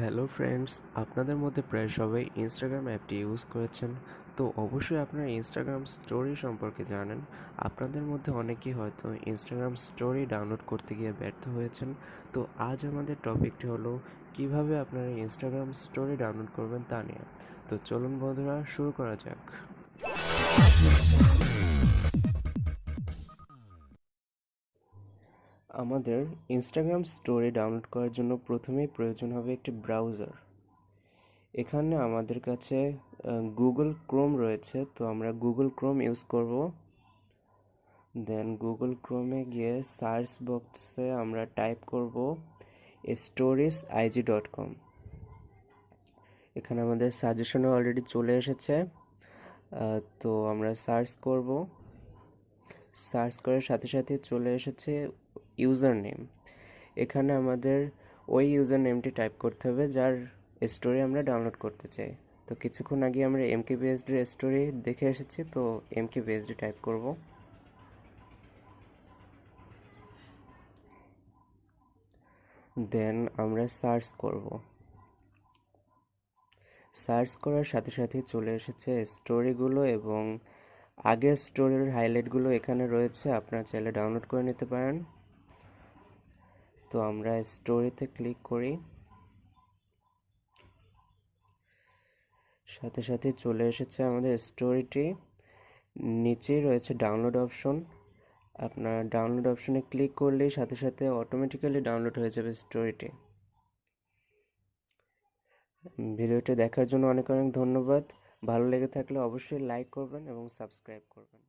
Hello friends, আপনাদের মধ্যে প্রায় সবাই ইনস্টাগ্রাম অ্যাপটি ইউজ করেছেন। তো অবশ্যই আপনারা ইনস্টাগ্রাম স্টোরি সম্পর্কে জানেন। আপনাদের মধ্যে অনেকেই হয়তো ইনস্টাগ্রাম স্টোরি ডাউনলোড করতে গিয়ে ব্যর্থ হয়েছেন। তো আজ আমাদের টপিকটি হলো কিভাবে আপনারা ইনস্টাগ্রাম স্টোরি ডাউনলোড করবেন তা নিয়ে। তো চলুন বন্ধুরা, শুরু করা যাক। আমাদের ইনস্টাগ্রাম স্টোরি ডাউনলোড করার জন্য প্রথমেই প্রয়োজন হবে একটি ব্রাউজার। এখানে আমাদের কাছে গুগল ক্রোম রয়েছে, তো আমরা গুগল ক্রোম ইউজ করব। দেন গুগল ক্রোমে গিয়ে সার্চ বক্সে আমরা টাইপ করব stories.ig.com। এখানে আমাদের সাজেশনে অলরেডি চলে এসেছে। তো আমরা সার্চ করব। সার্চ করার সাথে সাথে চলে এসেছে ইউজার নেম। এখানে আমাদের ওই ইউজার নেমটি টাইপ করতে হবে যার স্টোরি আমরা ডাউনলোড করতে চাই। তো কিছুক্ষণ আগে আমরা এমকেবিএসডি স্টোরি দেখে এসেছি, তো এমকেবিএসডি টাইপ করব। দেন আমরা সার্চ করব। সার্চ করার সাথে সাথে চলে এসেছে স্টোরিগুলো এবং আগের স্টোরির হাইলাইটগুলো এখানে রয়েছে, আপনারা চাইলে ডাউনলোড করে নিতে পারেন। তো আমরা স্টোরিতে ক্লিক করি, সাথে সাথে চলে এসেছে আমাদের স্টোরিটি। নিচেই রয়েছে ডাউনলোড অপশন। আপনার ডাউনলোড অপশনে ক্লিক করলেই সাথে সাথে অটোমেটিক্যালি ডাউনলোড হয়ে যাবে স্টোরিটি। ভিডিওটি দেখার জন্য অনেক অনেক ধন্যবাদ। ভালো লেগে থাকলে অবশ্যই লাইক করবেন এবং সাবস্ক্রাইব করবেন।